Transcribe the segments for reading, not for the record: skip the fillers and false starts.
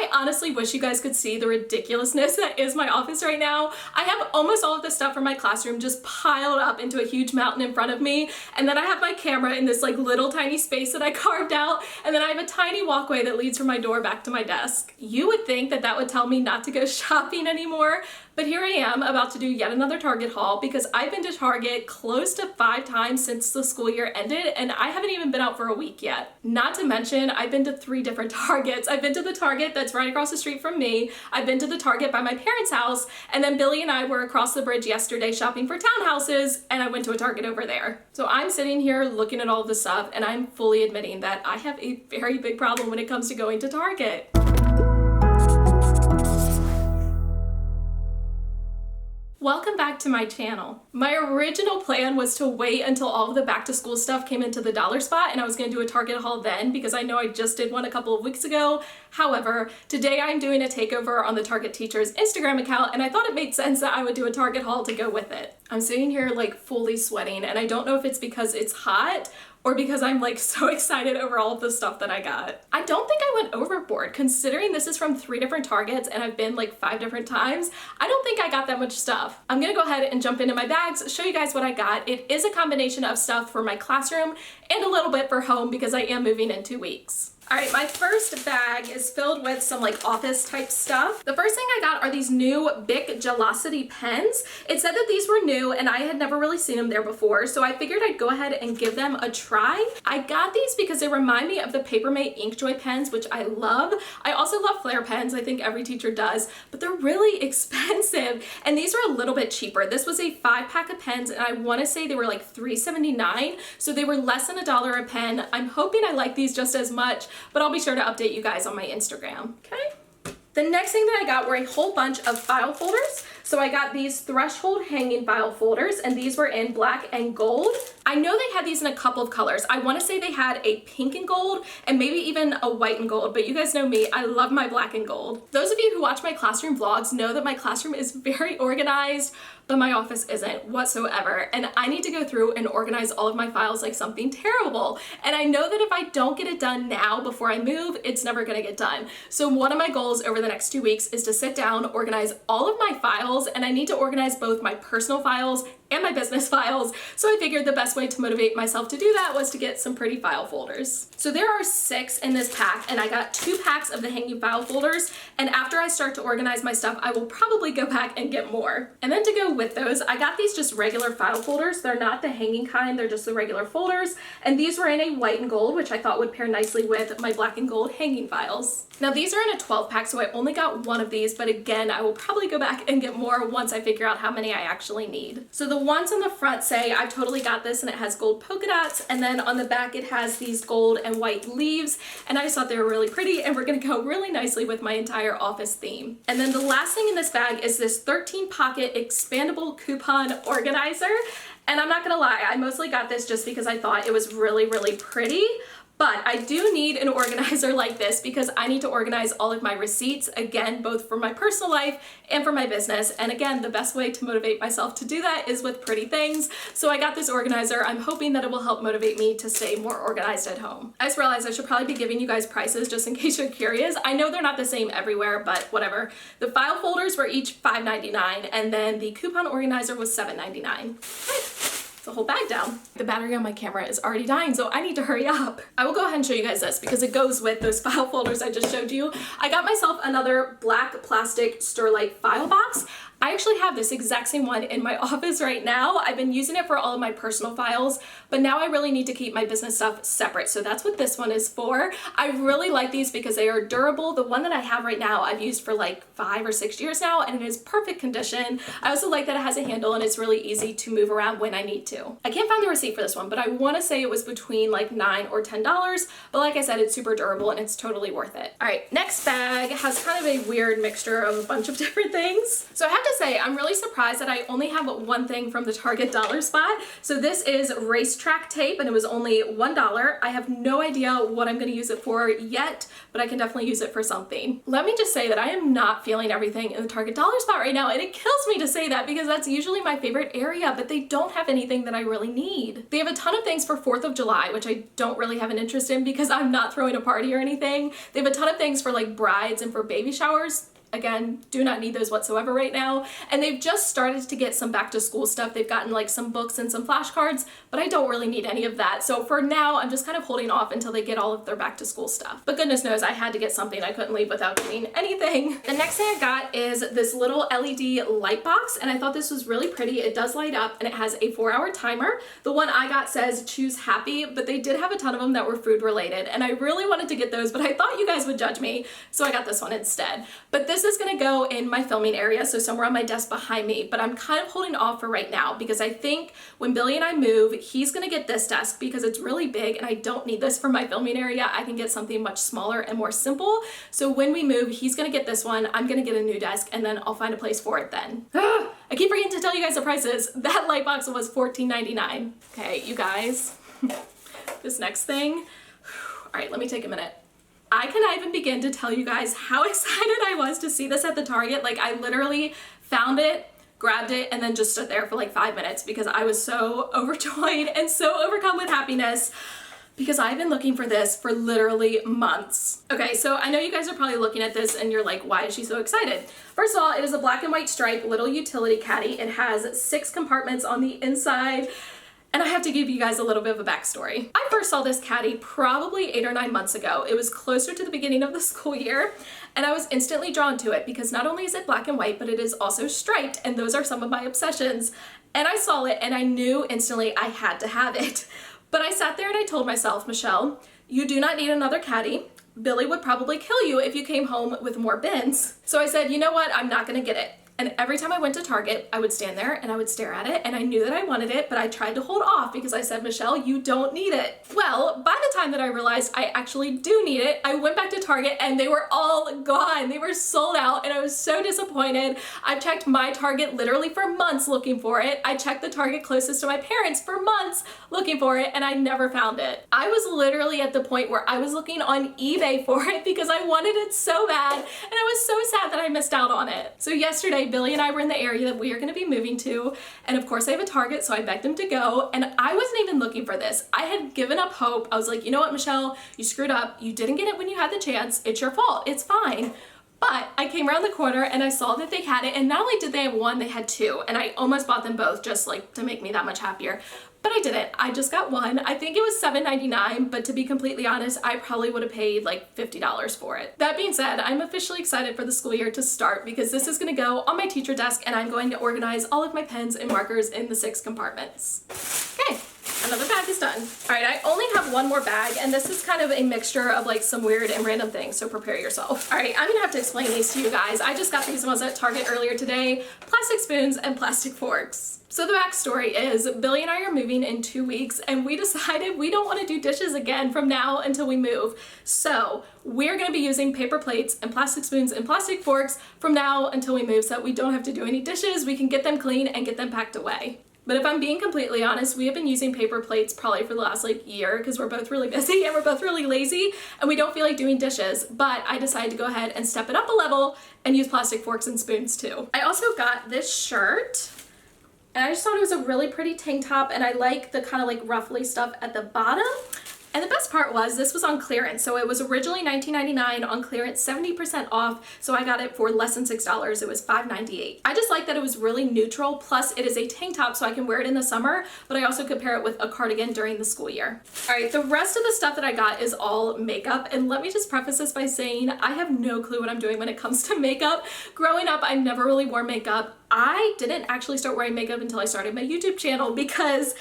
I honestly wish you guys could see the ridiculousness that is my office right now. I have almost all of the stuff from my classroom just piled up into a huge mountain in front of me, and then I have my camera in this like little tiny space that I carved out, and then I have a tiny walkway that leads from my door back to my desk. You would think that that would tell me not to go shopping anymore, but here I am about to do yet another Target haul because I've been to Target close to 5 times since the school year ended, and I haven't even been out for a week yet. Not to mention, I've been to 3 different Targets. I've been to the Target that's right across the street from me, I've been to the Target by my parents' house, and then Billy and I were across the bridge yesterday shopping for townhouses, and I went to a Target over there. So I'm sitting here looking at all of this stuff, and I'm fully admitting that I have a very big problem when it comes to going to Target. Welcome back to my channel. My original plan was to wait until all of the back to school stuff came into the dollar spot and I was going to do a Target haul then because I know I just did one a couple of weeks ago. However, today I'm doing a takeover on the Target Teachers Instagram account and I thought it made sense that I would do a Target haul to go with it. I'm sitting here like fully sweating and I don't know if it's because it's hot or because I'm like so excited over all of the stuff that I got. I don't think I went overboard considering this is from 3 different Targets and I've been like 5 different times. I don't think I got that much stuff. I'm gonna go ahead and jump into my bags, show you guys what I got. It is a combination of stuff for my classroom and a little bit for home because I am moving in 2 weeks. All right, my first bag is filled with some like office type stuff. The first thing I got are these new Bic GEL-OCITY pens. It said that these were new and I had never really seen them there before, so I figured I'd go ahead and give them a try. I got these because they remind me of the Papermate Inkjoy pens, which I love. I also love Flair pens, I think every teacher does, but they're really expensive and these are a little bit cheaper. This was a 5-pack of pens and I wanna say they were like $3.79, so they were less than $1 a pen. I'm hoping I like these just as much, but I'll be sure to update you guys on my Instagram, okay? The next thing that I got were a whole bunch of file folders. So I got these threshold hanging file folders and these were in black and gold. I know they had these in a couple of colors. I want to say they had a pink and gold and maybe even a white and gold, but you guys know me, I love my black and gold. Those of you who watch my classroom vlogs know that my classroom is very organized, but my office isn't whatsoever. And I need to go through and organize all of my files like something terrible. And I know that if I don't get it done now before I move, it's never gonna get done. So one of my goals over the next 2 weeks is to sit down, organize all of my files, and I need to organize both my personal files and my business files. So I figured the best way to motivate myself to do that was to get some pretty file folders. So there are 6 in this pack and I got 2 packs of the hanging file folders. And after I start to organize my stuff, I will probably go back and get more. And then to go with those, I got these just regular file folders. They're not the hanging kind, they're just the regular folders. And these were in a white and gold, which I thought would pair nicely with my black and gold hanging files. Now these are in a 12 pack, so I only got 1 of these, but again, I will probably go back and get more once I figure out how many I actually need. So the ones on the front say I totally got this and it has gold polka dots, and then on the back it has these gold and white leaves, and I just thought they were really pretty and we're gonna go really nicely with my entire office theme. And then the last thing in this bag is this 13 pocket expandable coupon organizer, and I'm not gonna lie, I mostly got this just because I thought it was really pretty. But I do need an organizer like this because I need to organize all of my receipts, again, both for my personal life and for my business. And again, the best way to motivate myself to do that is with pretty things. So I got this organizer. I'm hoping that it will help motivate me to stay more organized at home. I just realized I should probably be giving you guys prices just in case you're curious. I know they're not the same everywhere, but whatever. The file folders were each $5.99 and then the coupon organizer was $7.99. The whole bag down. The battery on my camera is already dying, so I need to hurry up. I will go ahead and show you guys this because it goes with those file folders I just showed you. I got myself another black plastic STERILITE file box. I actually have this exact same one in my office right now. I've been using it for all of my personal files, but now I really need to keep my business stuff separate. So that's what this one is for. I really like these because they are durable. The one that I have right now, I've used for like 5 or 6 years now, and it is perfect condition. I also like that it has a handle and it's really easy to move around when I need to. I can't find the receipt for this one, but I want to say it was between like $9 or $10. But like I said, it's super durable and it's totally worth it. All right, next bag has kind of a weird mixture of a bunch of different things. So I have to say, I'm really surprised that I only have one thing from the Target dollar spot. So this is racetrack tape and it was only $1. I have no idea what I'm going to use it for yet, but I can definitely use it for something. Let me just say that I am not feeling everything in the Target dollar spot right now, and it kills me to say that because that's usually my favorite area, but they don't have anything that I really need. They have a ton of things for 4th of July, which I don't really have an interest in because I'm not throwing a party or anything. They have a ton of things for like brides and for baby showers. Again, do not need those whatsoever right now. And they've just started to get some back to school stuff. They've gotten like some books and some flashcards, but I don't really need any of that. So for now, I'm just kind of holding off until they get all of their back to school stuff. But goodness knows I had to get something. I couldn't leave without getting anything. The next thing I got is this little LED light box, and I thought this was really pretty. It does light up and it has a 4-hour timer. The one I got says choose happy, but they did have a ton of them that were food related, and I really wanted to get those, but I thought you guys would judge me, so I got this one instead. But this is gonna go in my filming area, so somewhere on my desk behind me, but I'm kind of holding off for right now because I think when Billy and I move, he's gonna get this desk because it's really big and I don't need this for my filming area. I can get something much smaller and more simple. So when we move, he's gonna get this one, I'm gonna get a new desk, and then I'll find a place for it then. I keep forgetting to tell you guys the prices. That light box was $14.99. Okay, you guys, this next thing, all right, let me take a minute. I cannot even begin to tell you guys how excited I was to see this at the Target. Like, I literally found it, grabbed it, and then just stood there for like 5 minutes because I was so overjoyed and so overcome with happiness because I've been looking for this for literally months. Okay, so I know you guys are probably looking at this and you're like, why is she so excited? First of all, it is a black and white stripe little utility caddy. It has 6 compartments on the inside. And I have to give you guys a little bit of a backstory. I first saw this caddy probably 8 or 9 months ago. It was closer to the beginning of the school year, and I was instantly drawn to it because not only is it black and white, but it is also striped, and those are some of my obsessions. And I saw it and I knew instantly I had to have it. But I sat there and I told myself, Michelle, you do not need another caddy. Billy would probably kill you if you came home with more bins. So I said, you know what, I'm not gonna get it. And every time I went to Target, I would stand there and I would stare at it, and I knew that I wanted it, but I tried to hold off because I said, Michelle, you don't need it. Well, by the time that I realized I actually do need it, I went back to Target and they were all gone. They were sold out and I was so disappointed. I've checked my Target literally for months looking for it. I checked the Target closest to my parents for months looking for it, and I never found it. I was literally at the point where I was looking on eBay for it because I wanted it so bad, and I was so sad that I missed out on it. So yesterday, Billy and I were in the area that we are going to be moving to, and of course I have a Target, so I begged him to go, and I wasn't even looking for this. I had given up hope. I was like, you know what, Michelle, you screwed up. You didn't get it when you had the chance. It's your fault. It's fine. But I came around the corner and I saw that they had it, and not only did they have one, they had 2, and I almost bought them both just like to make me that much happier. But I didn't. I just got one. I think it was $7.99, but to be completely honest, I probably would have paid like $50 for it. That being said, I'm officially excited for the school year to start because this is going to go on my teacher desk, and I'm going to organize all of my pens and markers in the 6 compartments. Okay. Another bag is done. All right, I only have one more bag, and this is kind of a mixture of like some weird and random things, so prepare yourself. All right, I'm gonna have to explain these to you guys. I just got these ones at Target earlier today, plastic spoons and plastic forks. So the backstory is Billy and I are moving in 2 weeks, and we decided we don't want to do dishes again from now until we move. So we're going to be using paper plates and plastic spoons and plastic forks from now until we move so that we don't have to do any dishes. We can get them clean and get them packed away. But if I'm being completely honest, we have been using paper plates probably for the last like year because we're both really busy and we're both really lazy and we don't feel like doing dishes. But I decided to go ahead and step it up a level and use plastic forks and spoons too. I also got this shirt, and I just thought it was a really pretty tank top, and I like the kind of like ruffly stuff at the bottom. And the best part was this was on clearance. So it was originally $19.99 on clearance, 70% off. So I got it for less than $6. It was $5.98. I just like that it was really neutral. Plus it is a tank top, so I can wear it in the summer, but I also could pair it with a cardigan during the school year. All right, the rest of the stuff that I got is all makeup. And let me just preface this by saying I have no clue what I'm doing when it comes to makeup. Growing up, I never really wore makeup. I didn't actually start wearing makeup until I started my YouTube channel because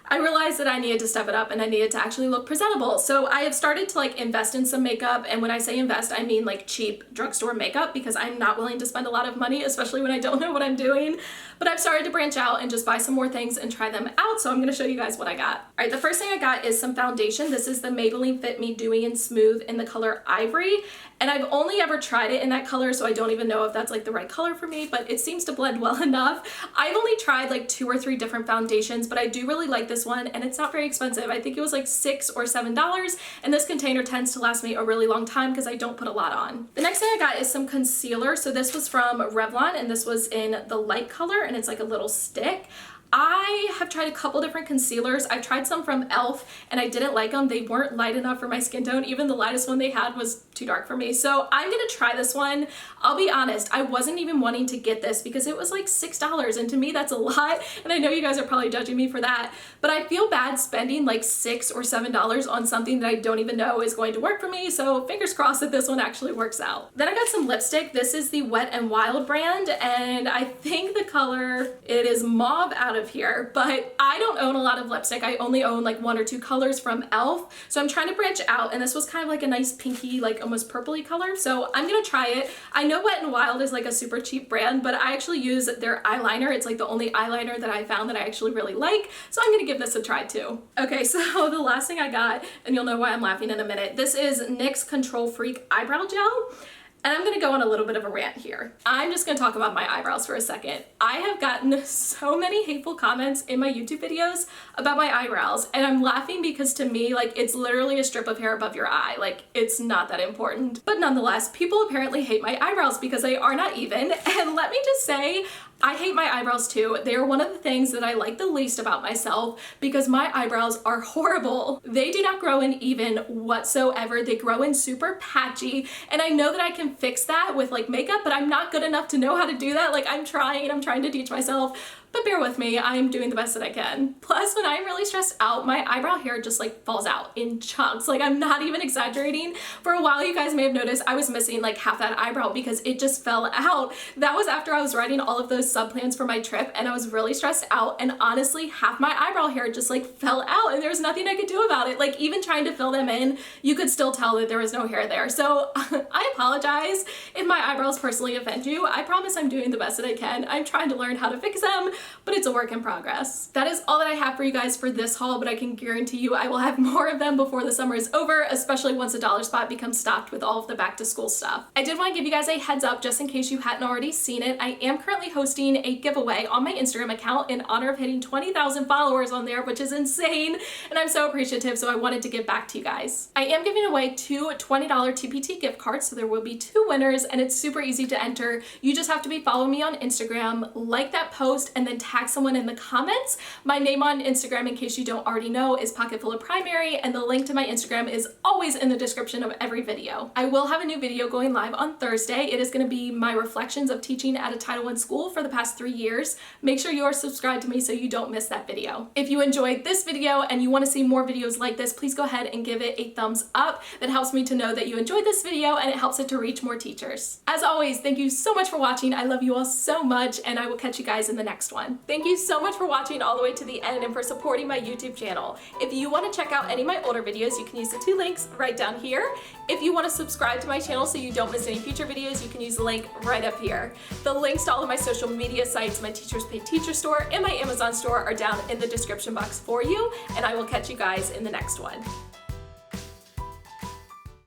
I realized that I needed to step it up and I needed to actually look presentable. So I have started to like invest in some makeup, and when I say invest, I mean like cheap drugstore makeup because I'm not willing to spend a lot of money, especially when I don't know what I'm doing. But I've started to branch out and just buy some more things and try them out, so I'm gonna show you guys what I got. All right, the first thing I got is some foundation. This is the Maybelline Fit Me Dewy and Smooth in the color Ivory, and I've only ever tried it in that color, so I don't even know if that's like the right color for me, but it seems to blend well enough. I've only tried like 2 or 3 different foundations, but I do really like this one, and it's not very expensive. I think it was like $6 or $7, and this container tends to last me a really long time because I don't put a lot on. The next thing I got is some concealer. So this was from Revlon, and this was in the light color, and it's like a little stick. I have tried a couple different concealers. I've tried some from e.l.f. and I didn't like them. They weren't light enough for my skin tone. Even the lightest one they had was too dark for me. So I'm gonna try this one. I'll be honest, I wasn't even wanting to get this because it was like $6, and to me that's a lot, and I know you guys are probably judging me for that, but I feel bad spending like $6 or $7 on something that I don't even know is going to work for me, so fingers crossed that this one actually works out. Then I got some lipstick. This is the Wet n Wild brand, and I think the color, it is mauve out of here, but I don't own a lot of lipstick. I only own like 1 or 2 colors from e.l.f. So I'm trying to branch out, and this was kind of like a nice pinky, like almost purpley color. So I'm gonna try it. I know Wet n Wild is like a super cheap brand, but I actually use their eyeliner. It's like the only eyeliner that I found that I actually really like. So I'm gonna give this a try too. Okay, so the last thing I got, and you'll know why I'm laughing in a minute. This is NYX Control Freak Eyebrow Gel. And I'm gonna go on a little bit of a rant here. I'm just gonna talk about my eyebrows for a second. I have gotten so many hateful comments in my YouTube videos about my eyebrows, and I'm laughing because to me, like, it's literally a strip of hair above your eye. Like, it's not that important. But nonetheless, people apparently hate my eyebrows because they are not even. And let me just say, I hate my eyebrows too. They are one of the things that I like the least about myself because my eyebrows are horrible. They do not grow in even whatsoever. They grow in super patchy, and I know that I can fix that with like makeup, but I'm not good enough to know how to do that. Like, I'm trying and I'm trying to teach myself, but bear with me, I'm doing the best that I can. Plus, when I'm really stressed out, my eyebrow hair just like falls out in chunks. Like, I'm not even exaggerating. For a while, you guys may have noticed I was missing like half that eyebrow because it just fell out. That was after I was writing all of those sub plans for my trip, and I was really stressed out, and honestly, half my eyebrow hair just like fell out, and there was nothing I could do about it. Like, even trying to fill them in, you could still tell that there was no hair there. So I apologize if my eyebrows personally offend you. I promise I'm doing the best that I can. I'm trying to learn how to fix them, but it's a work in progress. That is all that I have for you guys for this haul, but I can guarantee you I will have more of them before the summer is over, especially once the dollar spot becomes stocked with all of the back to school stuff. I did want to give you guys a heads up just in case you hadn't already seen it. I am currently hosting a giveaway on my Instagram account in honor of hitting 20,000 followers on there, which is insane, and I'm so appreciative, so I wanted to give back to you guys. I am giving away 2 $20 TPT gift cards, so there will be 2 winners, and it's super easy to enter. You just have to be following me on Instagram, like that post, and then tag someone in the comments. My name on Instagram, in case you don't already know, is Pocketful of Primary, and the link to my Instagram is always in the description of every video. I will have a new video going live on Thursday. It is going to be my reflections of teaching at a Title I school for the past 3 years. Make sure you are subscribed to me so you don't miss that video. If you enjoyed this video and you want to see more videos like this, please go ahead and give it a thumbs up. That helps me to know that you enjoyed this video, and it helps it to reach more teachers. As always, thank you so much for watching. I love you all so much, and I will catch you guys in the next one. Thank you so much for watching all the way to the end and for supporting my YouTube channel. If you want to check out any of my older videos, you can use the 2 links right down here. If you want to subscribe to my channel so you don't miss any future videos, you can use the link right up here. The links to all of my social media sites, my Teachers Pay Teacher store, and my Amazon store are down in the description box for you, and I will catch you guys in the next one.